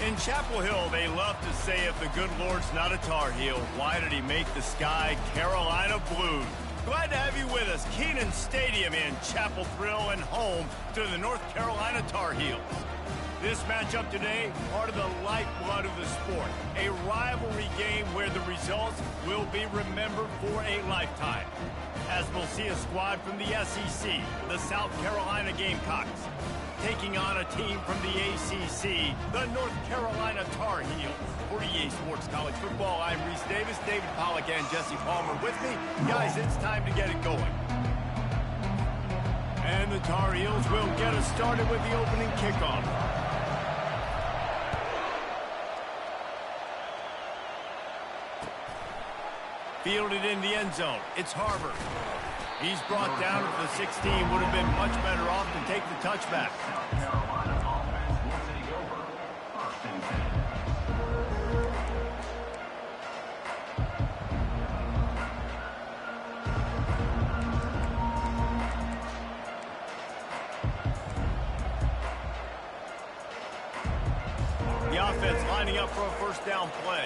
In Chapel Hill, they love to say if the good Lord's not a Tar Heel, why did he make the sky Carolina blue? Glad to have you with us. Kenan Stadium in Chapel Thrill and home to the North Carolina Tar Heels. This matchup today, part of the lifeblood of the sport. A rivalry game where the results will be remembered for a lifetime. As we'll see a squad from the SEC, the South Carolina Gamecocks, taking on a team from the ACC, the North Carolina Tar Heels. For EA Sports College Football, I'm Reese Davis, David Pollack, and Jesse Palmer with me. Guys, it's time to get it going. And the Tar Heels will get us started with the opening kickoff. Fielded in the end zone. It's Harvard. He's brought down at the 16. Would have been much better off to take the touchback. The offense lining up for a first down play.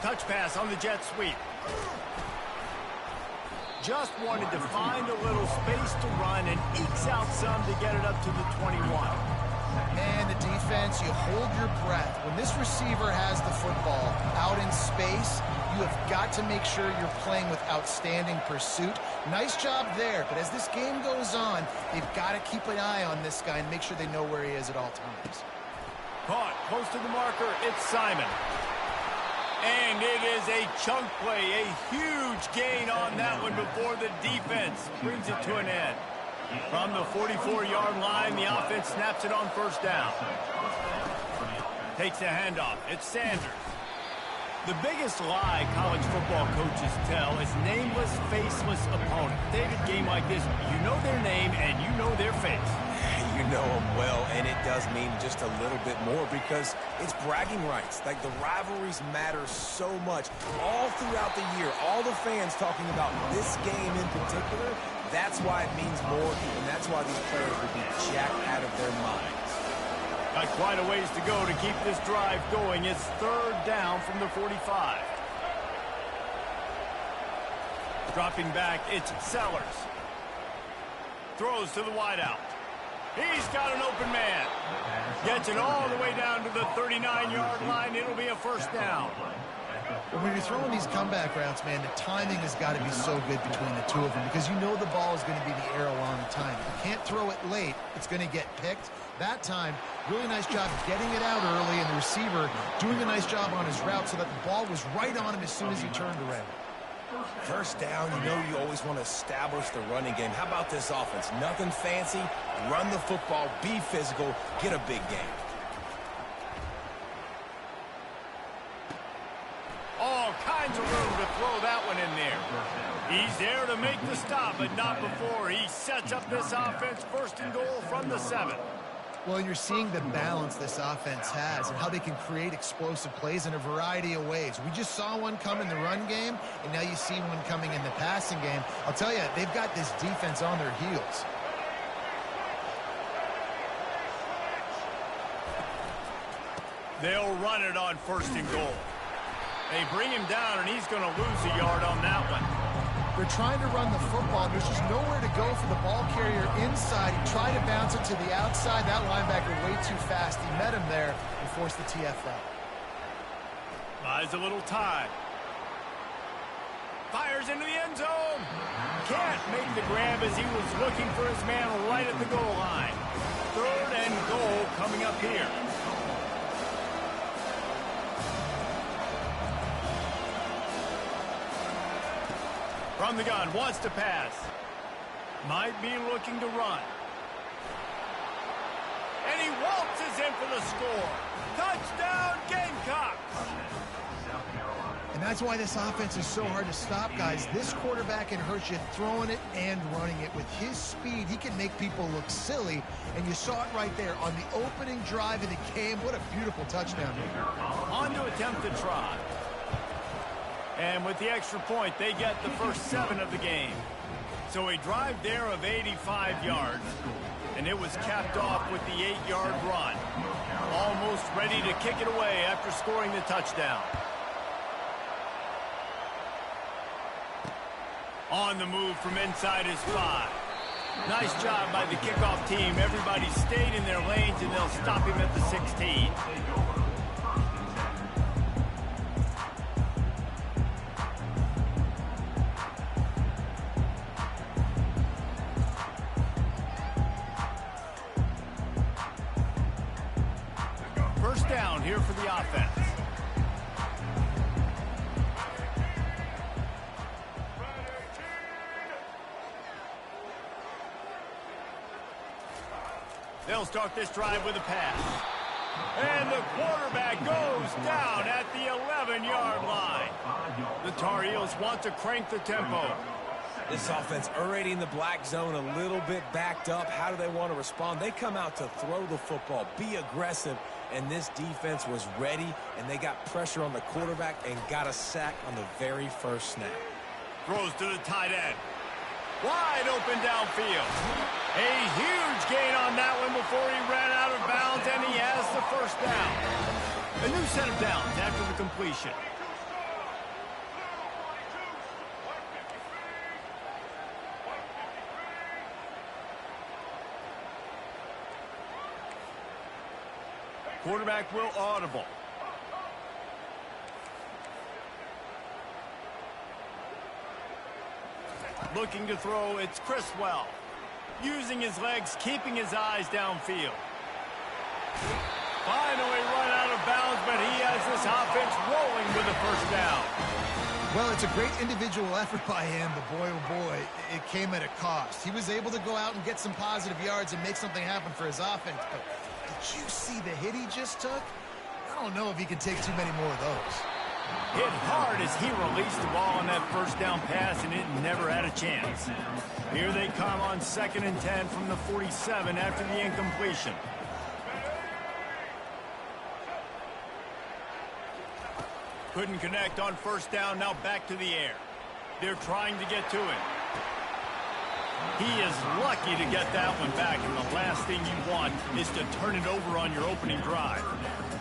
Touch pass on the jet sweep. Just wanted to find a little space to run and ekes out some to get it up to the 21. Man, the defense, you hold your breath. When this receiver has the football out in space, you have got to make sure you're playing with outstanding pursuit. Nice job there, but as this game goes on, they've got to keep an eye on this guy and make sure they know where he is at all times. Caught close to the marker, it's Simon. And it is a chunk play, a huge gain on that one before the defense brings it to an end. From the 44-yard line, the offense snaps it on first down. Takes the handoff. It's Sanders. The biggest lie college football coaches tell is nameless, faceless opponent. David, game like this, you know their name and you know their face. You know them well, and it does mean just a little bit more because it's bragging rights. Like, the rivalries matter so much all throughout the year. All the fans talking about this game in particular, that's why it means more, and that's why these players will be jacked out of their minds. Got quite a ways to go to keep this drive going. It's third down from the 45. Dropping back, it's Sellers. Throws to the wideout. He's got an open man. Gets it all the way down to the 39-yard line. It'll be a first down. When you're throwing these comeback routes, man, the timing has got to be so good between the two of them because you know the ball is going to be the air along the time. You can't throw it late. It's going to get picked. That time, really nice job getting it out early, and the receiver doing a nice job on his route so that the ball was right on him as soon as he turned around. First down, you know you always want to establish the running game. How about this offense? Nothing fancy. Run the football, be physical, get a big game. All kinds of room to throw that one in there. He's there to make the stop, but not before he sets up this offense first and goal from the 7. Well, you're seeing the balance this offense has and how they can create explosive plays in a variety of ways. We just saw one come in the run game, and now you see one coming in the passing game. I'll tell you, they've got this defense on their heels. They'll run it on first and goal. They bring him down, and he's going to lose a yard on that one. They're trying to run the football, and there's just nowhere to go for the ball carrier inside. He tried to bounce it to the outside. That linebacker way too fast. He met him there and forced the TFL. Buys a little time. Fires into the end zone. Can't make the grab as he was looking for his man right at the goal line. Third and goal coming up here. From the gun, wants to pass. Might be looking to run. And he waltzes in for the score. Touchdown, Gamecocks! And And that's why this offense is so hard to stop, guys. This quarterback can hurt you throwing it and running it. With his speed, he can make people look silly, and you saw it right there on the opening drive of the game. What a beautiful touchdown. On to attempt to try. And with the extra point, they get the first 7 of the game. So a drive there of 85 yards, and it was capped off with the 8-yard run. Almost ready to kick it away after scoring the touchdown. On the move from inside his 5. Nice job by the kickoff team. Everybody stayed in their lanes, and they'll stop him at the 16. First down here for the offense. They'll start this drive with a pass. And the quarterback goes down at the 11-yard line. The Tar Heels want to crank the tempo. This offense already in the black zone, a little bit backed up. How do they want to respond? They come out to throw the football, be aggressive, and this defense was ready, and they got pressure on the quarterback and got a sack on the very first snap. Throws to the tight end. Wide open downfield. A huge gain on that one before he ran out of bounds, and he has the first down. A new set of downs after the completion. Quarterback will audible. Looking to throw, it's Criswell. Using his legs, keeping his eyes downfield. Finally run out of bounds, but he has this offense rolling with a first down. Well, it's a great individual effort by him, but boy, oh boy, it came at a cost. He was able to go out and get some positive yards and make something happen for his offense, but did you see the hit he just took? I don't know if he can take too many more of those. Hit hard as he released the ball on that first down pass, and it never had a chance. Here they come on 2nd and 10 from the 47 after the incompletion. Couldn't connect on first down, now back to the air. They're trying to get to him. He is lucky to get that one back, and the last thing you want is to turn it over on your opening drive.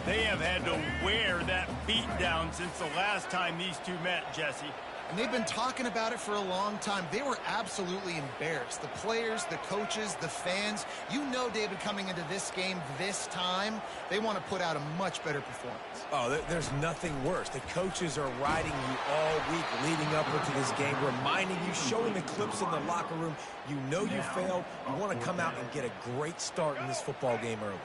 They have had to wear that beat down since the last time these two met, Jesse. And they've been talking about it for a long time. They were absolutely embarrassed. The players, the coaches, the fans. You know, David, coming into this game this time, they want to put out a much better performance. Oh, there's nothing worse. The coaches are riding you all week leading up into this game, reminding you, showing the clips in the locker room. You know you failed. You want to come out and get a great start in this football game early.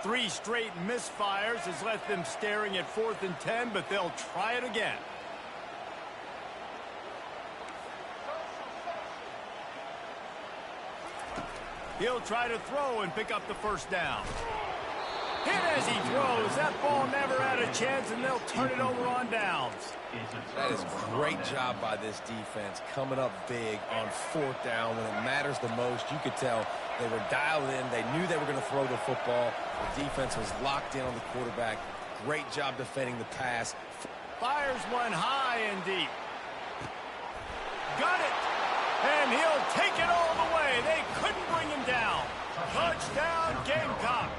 3 straight misfires has left them staring at 4th and 10, but they'll try it again. He'll try to throw and pick up the first down. Hit as he throws. That ball never had a chance, and they'll turn it over on downs. That is a great job by this defense, coming up big on 4th down when it matters the most. You could tell they were dialed in. They knew they were going to throw the football. The defense was locked in on the quarterback. Great job defending the pass. Fires one high and deep. Got it. And he'll take it all the way. They couldn't bring him down. Touchdown, Gamecocks.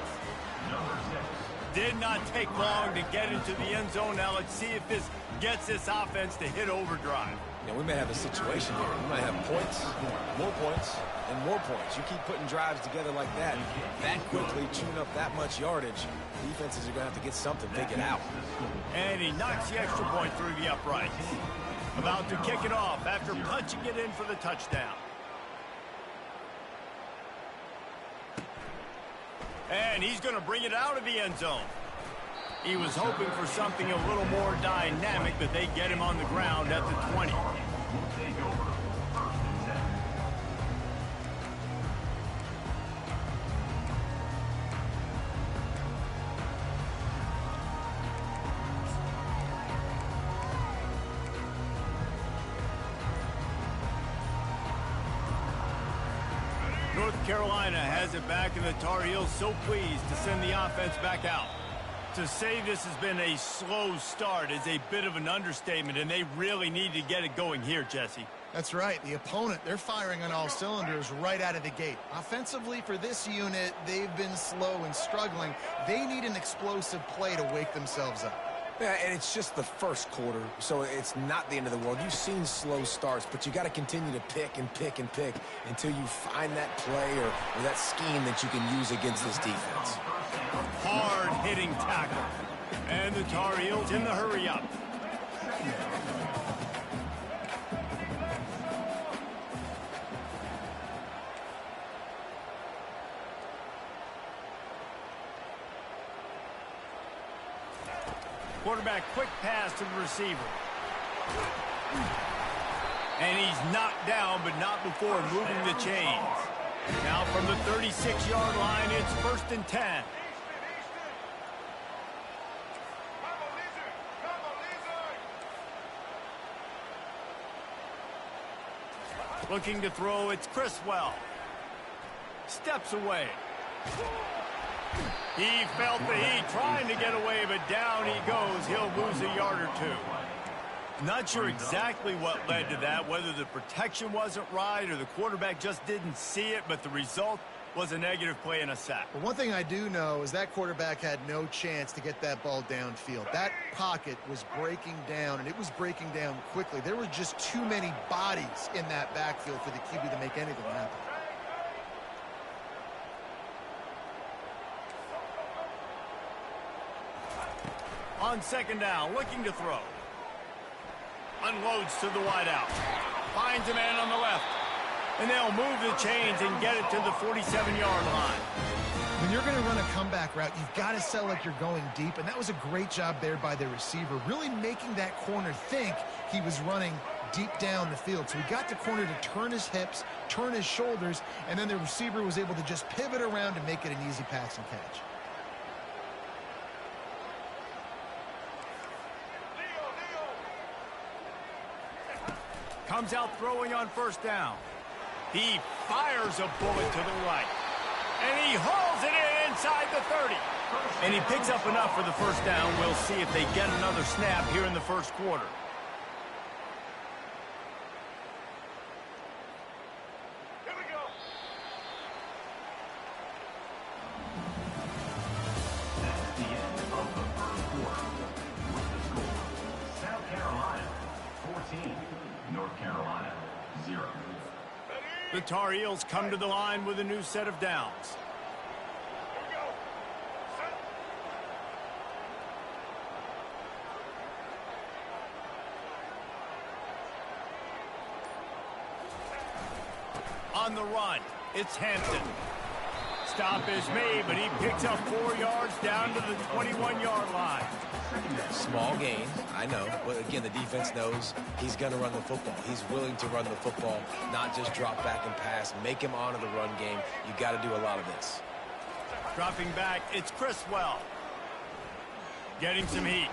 Did not take long to get into the end zone. Now let's see if this gets this offense to hit overdrive. Yeah, we may have a situation here. We might have points, more points, and more points. You keep putting drives together like that quickly, chewing up that much yardage, defenses are going to have to get something figured out. And he knocks the extra point through the uprights. About to kick it off after punching it in for the touchdown. And he's going to bring it out of the end zone. He was hoping for something a little more dynamic, but they get him on the ground at the 20. North Carolina has it back, and the Tar Heels so pleased to send the offense back out. To say this has been a slow start is a bit of an understatement, and they really need to get it going here, Jesse. That's right. The opponent, they're firing on all cylinders right out of the gate. Offensively for this unit, they've been slow and struggling. They need an explosive play to wake themselves up. Yeah, and it's just the first quarter, so it's not the end of the world. You've seen slow starts, but you got to continue to pick and pick and pick until you find that play or that scheme that you can use against this defense. Hard-hitting tackle. And the Tar Heels in the hurry-up. Quarterback, quick pass to the receiver. And he's knocked down, but not before moving the chains. Now from the 36-yard line, it's 1st and 10. Looking to throw, it's Criswell. Steps away. He felt the heat, trying to get away, but down he goes. He'll lose a yard or two. Not sure exactly what led to that, whether the protection wasn't right or the quarterback just didn't see it, but the result was a negative play and a sack. But one thing I do know is that quarterback had no chance to get that ball downfield. That pocket was breaking down, and it was breaking down quickly. There were just too many bodies in that backfield for the QB to make anything happen. On 2nd down, looking to throw. Unloads to the wideout. Finds a man on the left. And they'll move the chains and get it to the 47-yard line. When you're going to run a comeback route, you've got to sell like you're going deep, and that was a great job there by the receiver, really making that corner think he was running deep down the field. So he got the corner to turn his hips, turn his shoulders, and then the receiver was able to just pivot around and make it an easy pass and catch. Comes out throwing on 1st down. He fires a bullet to the right. And he hauls it in inside the 30. And he picks up enough for the 1st down. We'll see if they get another snap here in the 1st quarter. Here we go. That's the end of the 1st quarter. With the score, South Carolina 14. North Carolina, 0. The Tar Heels come to the line with a new set of downs. Here we go. Set. On the run, it's Hampton. Stop is made, but he picks up 4 yards down to the 21-yard line. Small gain, I know, but again, the defense knows he's going to run the football. He's willing to run the football, not just drop back and pass, make him honor the run game. You got to do a lot of this. Dropping back, it's Criswell. Getting some heat.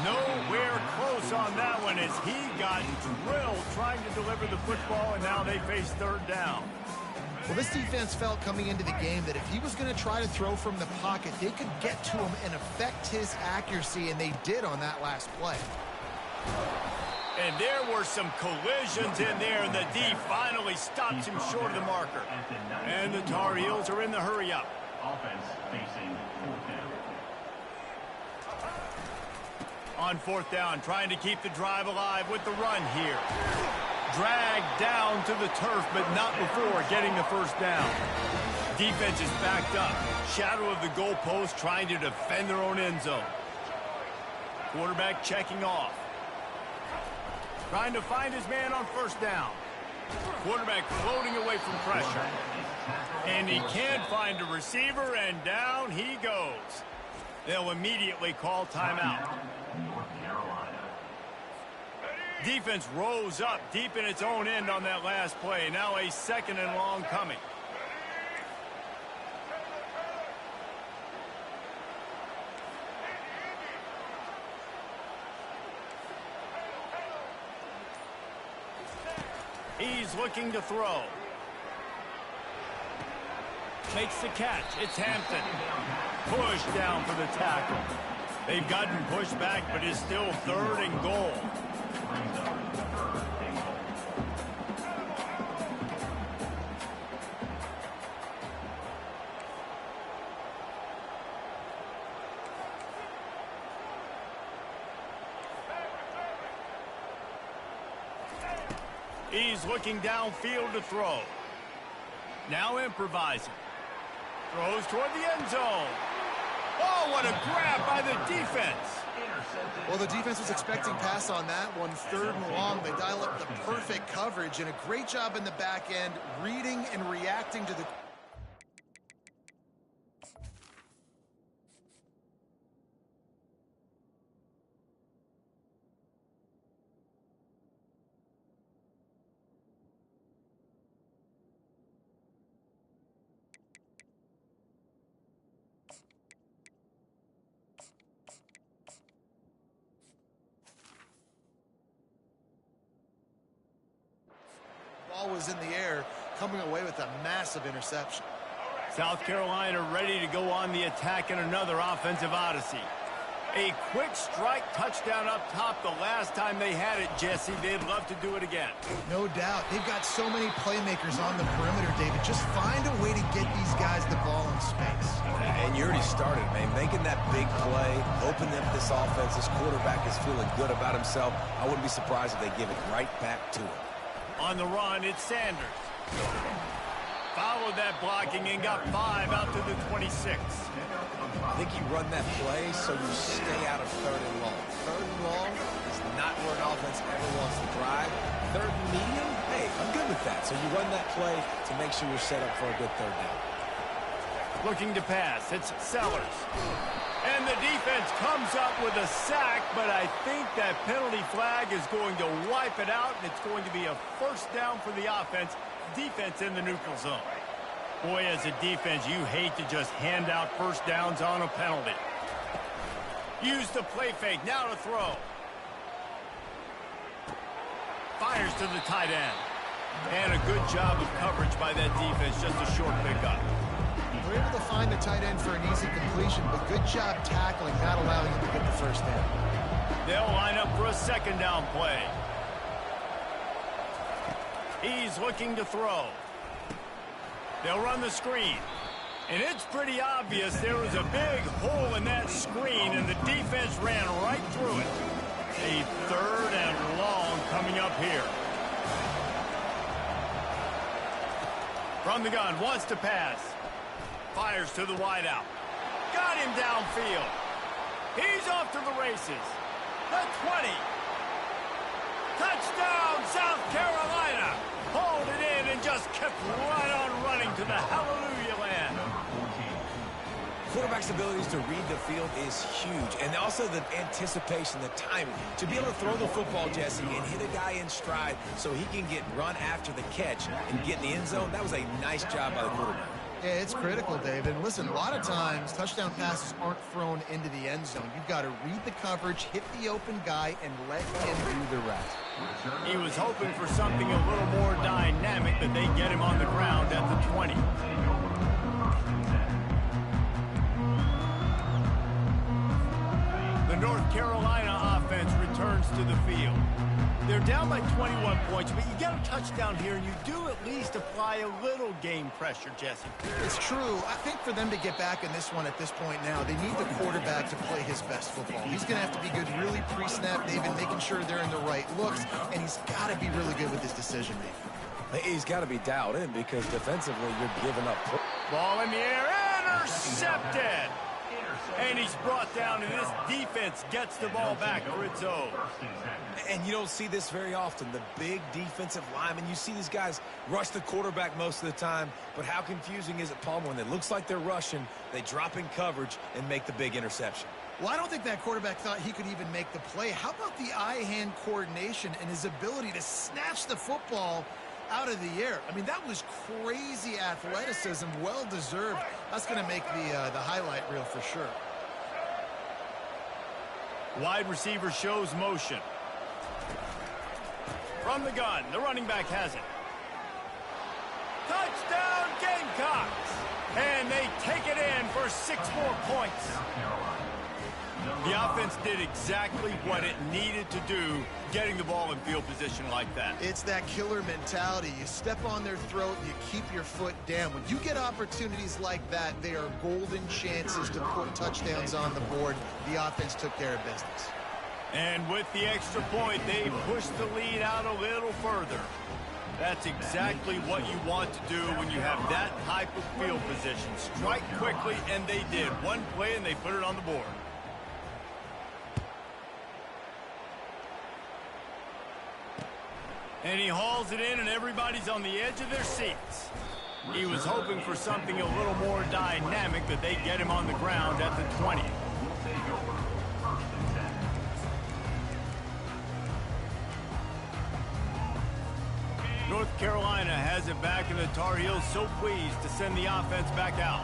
Nowhere close on that one as he got drilled trying to deliver the football, and now they face 3rd down. Well, this defense felt coming into the game that if he was going to try to throw from the pocket, they could get to him and affect his accuracy, and they did on that last play. And there were some collisions in there, and the D finally stops him short of the marker. And the Tar Heels are in the hurry-up. Offense facing 4th down. On 4th down, trying to keep the drive alive with the run here. Dragged down to the turf, but not before getting the 1st down. Defense is backed up. Shadow of the goalpost trying to defend their own end zone. Quarterback checking off. Trying to find his man on 1st down. Quarterback floating away from pressure. And he can't find a receiver, and down he goes. They'll immediately call timeout. North Carolina. Defense rose up deep in its own end on that last play. Now a 2nd and long coming. He's looking to throw. Makes the catch. It's Hampton. Pushed down for the tackle. They've gotten pushed back, but it's still 3rd and goal. He's looking downfield to throw. Now improvising. Throws toward the end zone. Oh, what a grab by the defense. Well, the defense was expecting pass on that one. 3rd and long. They dial up the perfect coverage and a great job in the back end, reading and reacting to the... Ball was in the air, coming away with a massive interception. South Carolina ready to go on the attack in another offensive odyssey. A quick strike touchdown up top the last time they had it, Jesse. They'd love to do it again. No doubt. They've got so many playmakers on the perimeter, David. Just find a way to get these guys the ball in space. And you already started, man. Making that big play, hoping that this offense, this quarterback is feeling good about himself. I wouldn't be surprised if they give it right back to him. On the run, it's Sanders. Followed that blocking and got 5 out to the 26. I think you run that play so you stay out of 3rd and long. 3rd and long is not where an offense ever wants to drive. 3rd and medium, hey, I'm good with that. So you run that play to make sure you're set up for a good 3rd down. Looking to pass, it's Sellers. And the defense comes up with a sack, but I think that penalty flag is going to wipe it out, and it's going to be a 1st down for the defense in the neutral zone. Boy, as a defense, you hate to just hand out 1st downs on a penalty. Use the play fake, now to throw. Fires to the tight end. And a good job of coverage by that defense, just a short pickup. We're able to find the tight end for an easy completion, but good job tackling, not allowing him to get the 1st down. They'll line up for a 2nd down play. He's looking to throw. They'll run the screen. And it's pretty obvious there was a big hole in that screen, and the defense ran right through it. A 3rd and long coming up here. From the gun, wants to pass. Fires to the wideout. Got him downfield. He's off to the races. The 20. Touchdown, South Carolina. Hauled it in and just kept right on running to the hallelujah land. Quarterback's abilities to read the field is huge, and also the anticipation, the timing. To be able to throw the football, Jesse, and hit a guy in stride so he can get run after the catch and get in the end zone, that was a nice job by the quarterback. Yeah, it's critical, David. Listen, a lot of times touchdown passes aren't thrown into the end zone. You've got to read the coverage, hit the open guy, and let him do the rest. He was hoping for something a little more dynamic, that they get him on the ground at the 20. The North Carolina offense returns to the field. They're down by 21 points, but you get a touchdown here, and you do at least apply a little game pressure, Jesse. It's true. I think for them to get back in this one at this point now, they need the quarterback to play his best football. He's going to have to be good really pre-snap, David, making sure they're in the right looks, and he's got to be really good with his decision-making. He's got to be dialed in because defensively you're giving up. Ball in the air, intercepted! And he's brought down, and this defense gets the ball back for its own. And you don't see this very often. The big defensive linemen, you see these guys rush the quarterback most of the time, but how confusing is it, Palmer, when it looks like they're rushing, they drop in coverage and make the big interception? Well, I don't think that quarterback thought he could even make the play. How about the eye-hand coordination and his ability to snatch the football out of the air? I mean, that was crazy athleticism, well-deserved. That's going to make the highlight reel for sure. Wide receiver shows motion. From the gun, the running back has it. Touchdown, Gamecocks! And they take it in for 6 more points. The offense did exactly what it needed to do, getting the ball in field position like that. It's that killer mentality. You step on their throat, you keep your foot down. When you get opportunities like that, they are golden chances to put touchdowns on the board. The offense took care of business. And with the extra point, they pushed the lead out a little further. That's exactly what you want to do when you have that type of field position. Strike quickly, and they did. One play, and they put it on the board. And he hauls it in, and everybody's on the edge of their seats. He was hoping for something a little more dynamic, that they get him on the ground at the 20. North Carolina has it back, and the Tar Heels so pleased to send the offense back out.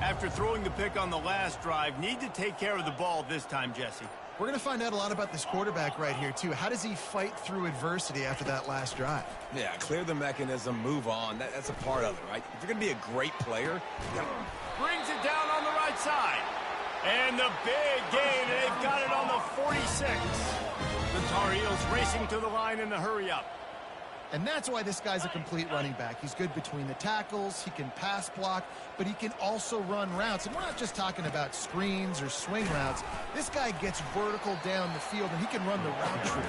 After throwing the pick on the last drive, need to take care of the ball this time, Jesse. We're going to find out a lot about this quarterback right here, too. How does he fight through adversity after that last drive? Yeah, clear the mechanism, move on. That's a part of it, right? If you're going to be a great player, brings it down on the right side. And the big gain, they've got it on the 46. The Tar Heels racing to the line in the hurry-up. And that's why this guy's a complete running back. He's good between the tackles, he can pass block, but he can also run routes. And we're not just talking about screens or swing routes. This guy gets vertical down the field, and he can run the route tree.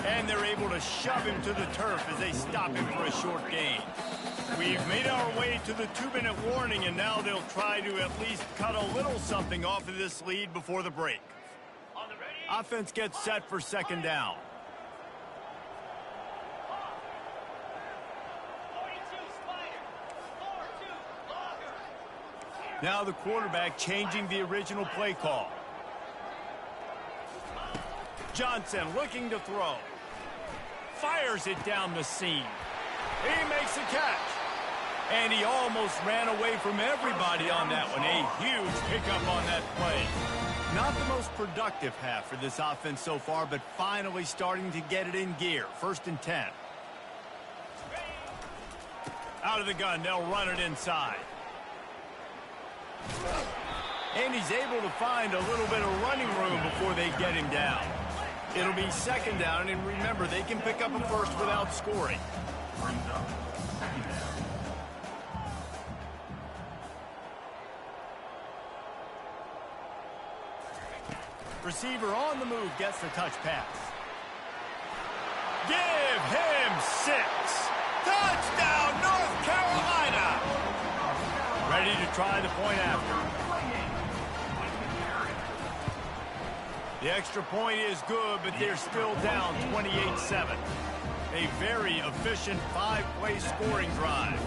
And they're able to shove him to the turf as they stop him for a short gain. We've made our way to the 2-minute warning, and now they'll try to at least cut a little something off of this lead before the break. Offense gets set for second down. Now the quarterback changing the original play call. Johnson looking to throw. Fires it down the seam. He makes the catch. And he almost ran away from everybody on that one. A huge pickup on that play. Not the most productive half for this offense so far, but finally starting to get it in gear. 1st and 10. Out of the gun, they'll run it inside. And he's able to find a little bit of running room before they get him down. It'll be second down, and remember, they can pick up a first without scoring. Receiver on the move gets the touch pass. Give him 6. Touchdown, North Carolina! Ready to try the point after. The extra point is good, but they're still down 28-7. A very efficient 5-play scoring drive.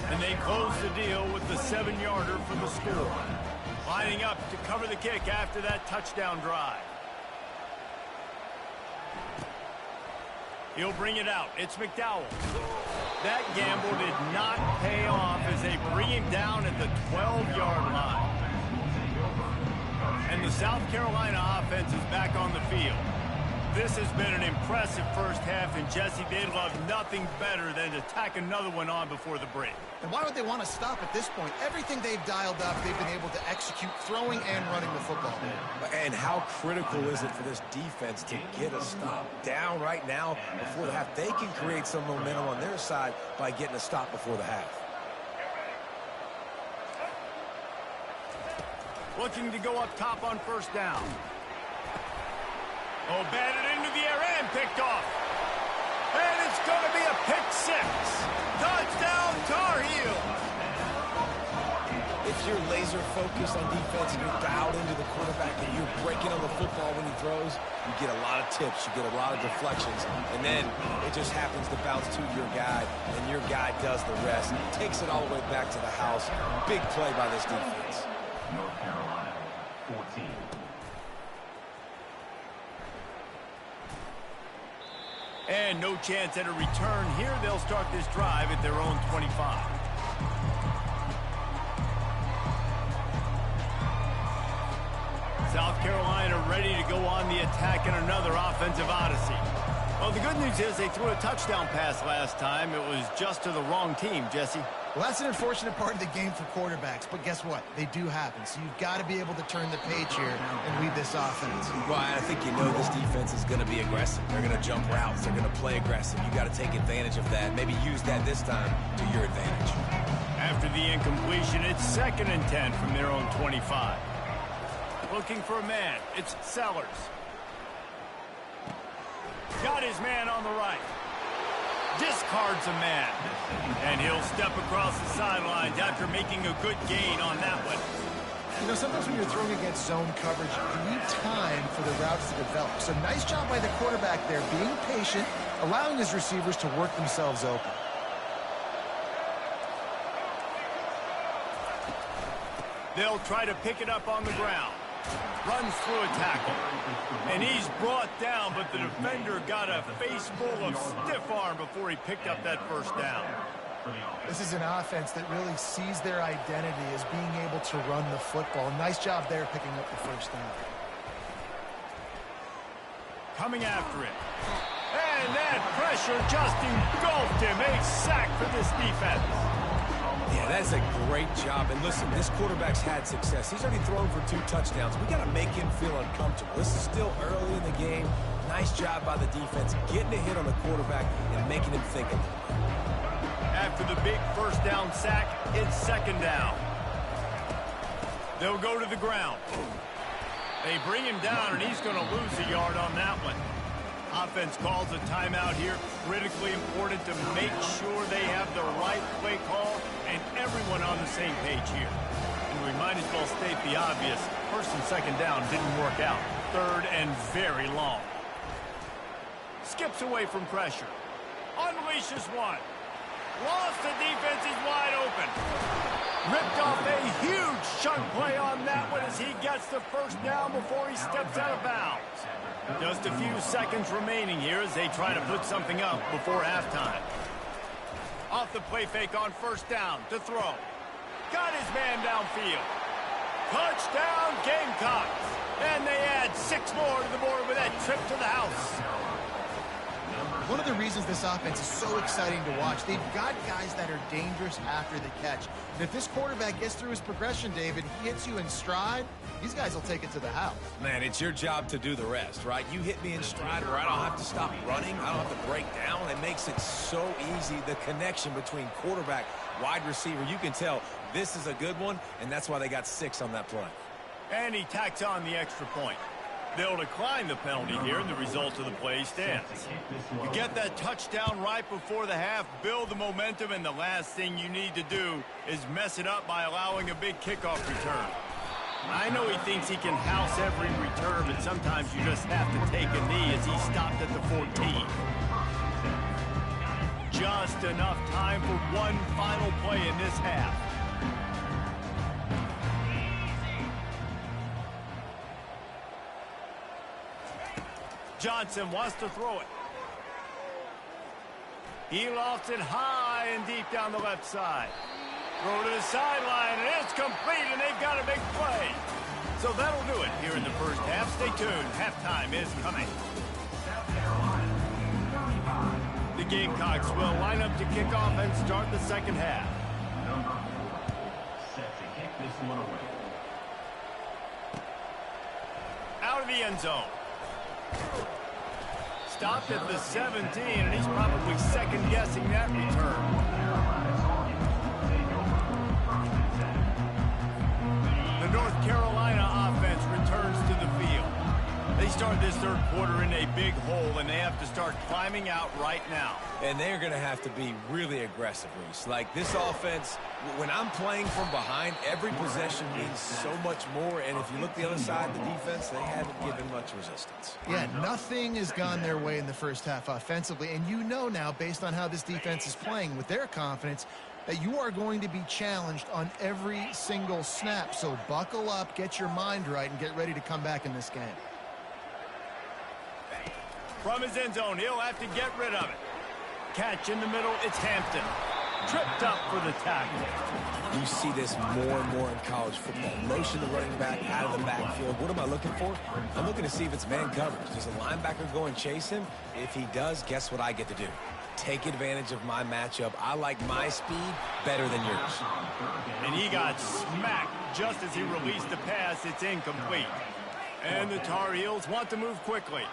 And they close the deal with the 7-yarder for the score. Lining up to cover the kick after that touchdown drive. He'll bring it out. It's McDowell. That gamble did not pay off as they bring him down at the 12-yard line. And the South Carolina offense is back on the field. This has been an impressive first half, and Jesse, they'd love nothing better than to tack another one on before the break. And why would they want to stop at this point? Everything they've dialed up, they've been able to execute throwing and running the football. And how critical is it for this defense to get a stop down right now before the half? They can create some momentum on their side by getting a stop before the half. Looking to go up top on first down. Oh, batted into the air and picked off. And it's going to be a pick 6. Touchdown, Tar Heels. If you're laser focused on defense and you're dialed into the quarterback and you're breaking on the football when he throws, you get a lot of tips, you get a lot of deflections, and then it just happens to bounce to your guy, and your guy does the rest. Takes it all the way back to the house. Big play by this defense. North Carolina, 14. And no chance at a return here. They'll start this drive at their own 25. South Carolina ready to go on the attack in another offensive odyssey. Well, the good news is they threw a touchdown pass last time. It was just to the wrong team, Jesse. Well, that's an unfortunate part of the game for quarterbacks, but guess what? They do happen. So you've got to be able to turn the page here and lead this offense. Well, I think you know this defense is going to be aggressive. They're going to jump routes. They're going to play aggressive. You got to take advantage of that. Maybe use that this time to your advantage. After the incompletion, it's 2nd and 10 from their own 25. Looking for a man. It's Sellers. Got his man on the right. Discards a man. And he'll step across the sidelines after making a good gain on that one. You know, sometimes when you're throwing against zone coverage, you need time for the routes to develop. So nice job by the quarterback there, being patient, allowing his receivers to work themselves open. They'll try to pick it up on the ground. Runs through a tackle. And he's brought down, but the defender got a face full of stiff arm before he picked up that first down. This is an offense that really sees their identity as being able to run the football. Nice job there picking up the first down. Coming after it. And that pressure just engulfed him. A sack for this defense. Yeah, that's a great job. And listen, this quarterback's had success. He's already thrown for 2 touchdowns. We got to make him feel uncomfortable. This is still early in the game. Nice job by the defense, getting a hit on the quarterback and making him think a little bit. After the big first down sack, it's 2nd down. They'll go to the ground. They bring him down, and he's going to lose a yard on that one. Offense calls a timeout here. Critically important to make sure they have the right play call and everyone on the same page here. And we might as well state the obvious. 1st and 2nd down didn't work out. 3rd and very long. Skips away from pressure. Unleashes one. Lost, the defense is wide open. Ripped off a huge chunk play on that one as he gets the first down before he steps out of bounds. Just a few seconds remaining here as they try to put something up before halftime. Off the play fake on 1st down to throw. Got his man downfield. Touchdown Gamecocks. And they add 6 more to the board with that trip to the house. One of the reasons this offense is so exciting to watch, they've got guys that are dangerous after the catch. And if this quarterback gets through his progression, David, he hits you in stride, these guys will take it to the house. Man, it's your job to do the rest, right? You hit me in stride where I don't have to stop running. I don't have to break down. It makes it so easy, the connection between quarterback, wide receiver. You can tell this is a good one, and that's why they got 6 on that play. And he tacks on the extra point. They'll decline the penalty here, and the result of the play stands. You get that touchdown right before the half, build the momentum, and the last thing you need to do is mess it up by allowing a big kickoff return. I know he thinks he can house every return, but sometimes you just have to take a knee as he stopped at the 14. Just enough time for one final play in this half. Johnson wants to throw it. He lofts it high and deep down the left side. Throw to the sideline, and it's complete, and they've got a big play. So that'll do it here in the first half. Stay tuned. Halftime is coming. The Gamecocks will line up to kick off and start the second half. Number 4 set to kick this one away. Out of the end zone. Stopped at the 17, and he's probably second-guessing that return. The North Carolina offense returns to the field. They start this third quarter in a big hole, and they have to start climbing out right now. And they're going to have to be really aggressive, Reese. Like, this offense, when I'm playing from behind, every possession means so much more. And if you look the other side of the defense, they haven't given much resistance. Yeah, nothing has gone their way in the first half offensively. And you know now, based on how this defense is playing with their confidence, that you are going to be challenged on every single snap. So buckle up, get your mind right, and get ready to come back in this game. From his end zone, he'll have to get rid of it. Catch in the middle, it's Hampton. tripped up for the tackle. You see this more and more in college football. Motion the running back out of the backfield. What am I looking for? I'm looking to see if it's man coverage. Does a linebacker go and chase him? If he does, guess what I get to do? Take advantage of my matchup. I like my speed better than yours. And he got smacked just as he released the pass. It's incomplete. And the Tar Heels want to move quickly.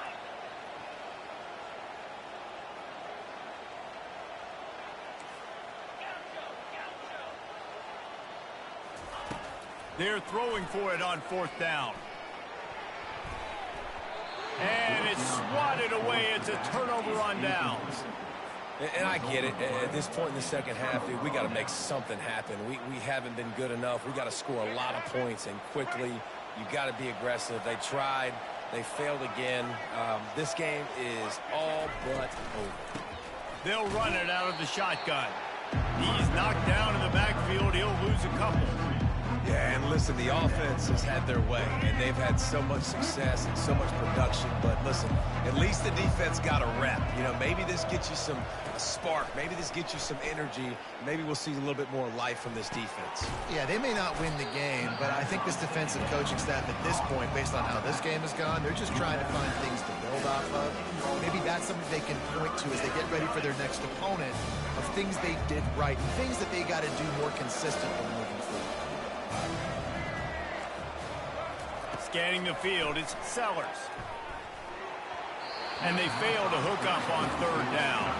They're throwing for it on 4th down. And it's swatted away. It's a turnover on downs. And I get it. At this point in the second half, dude, we got to make something happen. We haven't been good enough. We got to score a lot of points and quickly. You got to be aggressive. They tried. They failed again. This game is all but over. They'll run it out of the shotgun. He's knocked down in the backfield. He'll lose a couple. Yeah, and listen, the offense has had their way, and they've had so much success and so much production. But listen, at least the defense got a rep. You know, maybe this gets you a spark. Maybe this gets you some energy. Maybe we'll see a little bit more life from this defense. Yeah, they may not win the game, but I think this defensive coaching staff at this point, based on how this game has gone, they're just trying to find things to build off of. Maybe that's something they can point to as they get ready for their next opponent, of things they did right, and things that they got to do more consistently moving forward. Scanning the field, it's Sellers. And they fail to hook up on 3rd down.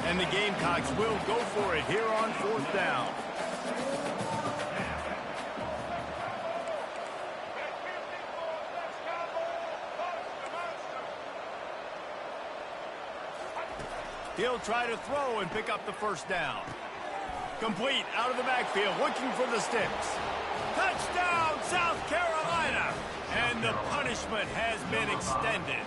And the Gamecocks will go for it here on 4th down. He'll try to throw and pick up the 1st down. Complete out of the backfield, looking for the sticks. Touchdown, South Carolina! And the punishment has been extended.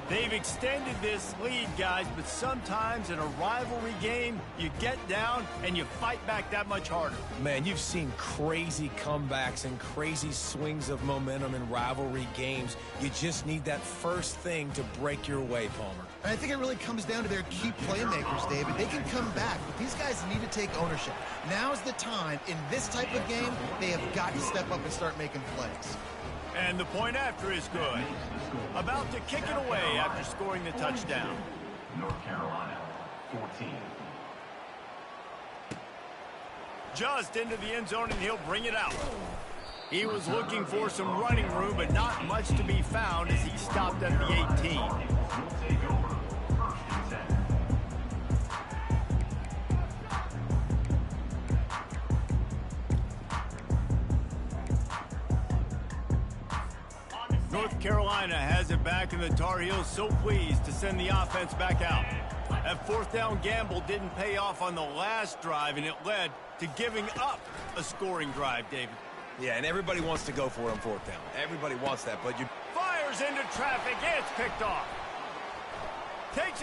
They've extended this lead, guys, but sometimes in a rivalry game, you get down and you fight back that much harder. Man, you've seen crazy comebacks and crazy swings of momentum in rivalry games. You just need that first thing to break your way, Palmer. And I think it really comes down to their key playmakers, David. They can come back, but these guys need to take ownership. Now's the time. In this type of game, they have got to step up and start making plays. And the point after is good. About to kick it away after scoring the touchdown. North Carolina, 14. Just into the end zone, and he'll bring it out. He was looking for some running room, but not much to be found as he stopped at the 18. Will take over 1st and 10. North Carolina has it back, and the Tar Heels so pleased to send the offense back out. That 4th down gamble didn't pay off on the last drive, and it led to giving up a scoring drive, David. Yeah, and everybody wants to go for it on 4th down. Everybody wants that, but you... Fires into traffic. It's picked off. Takes it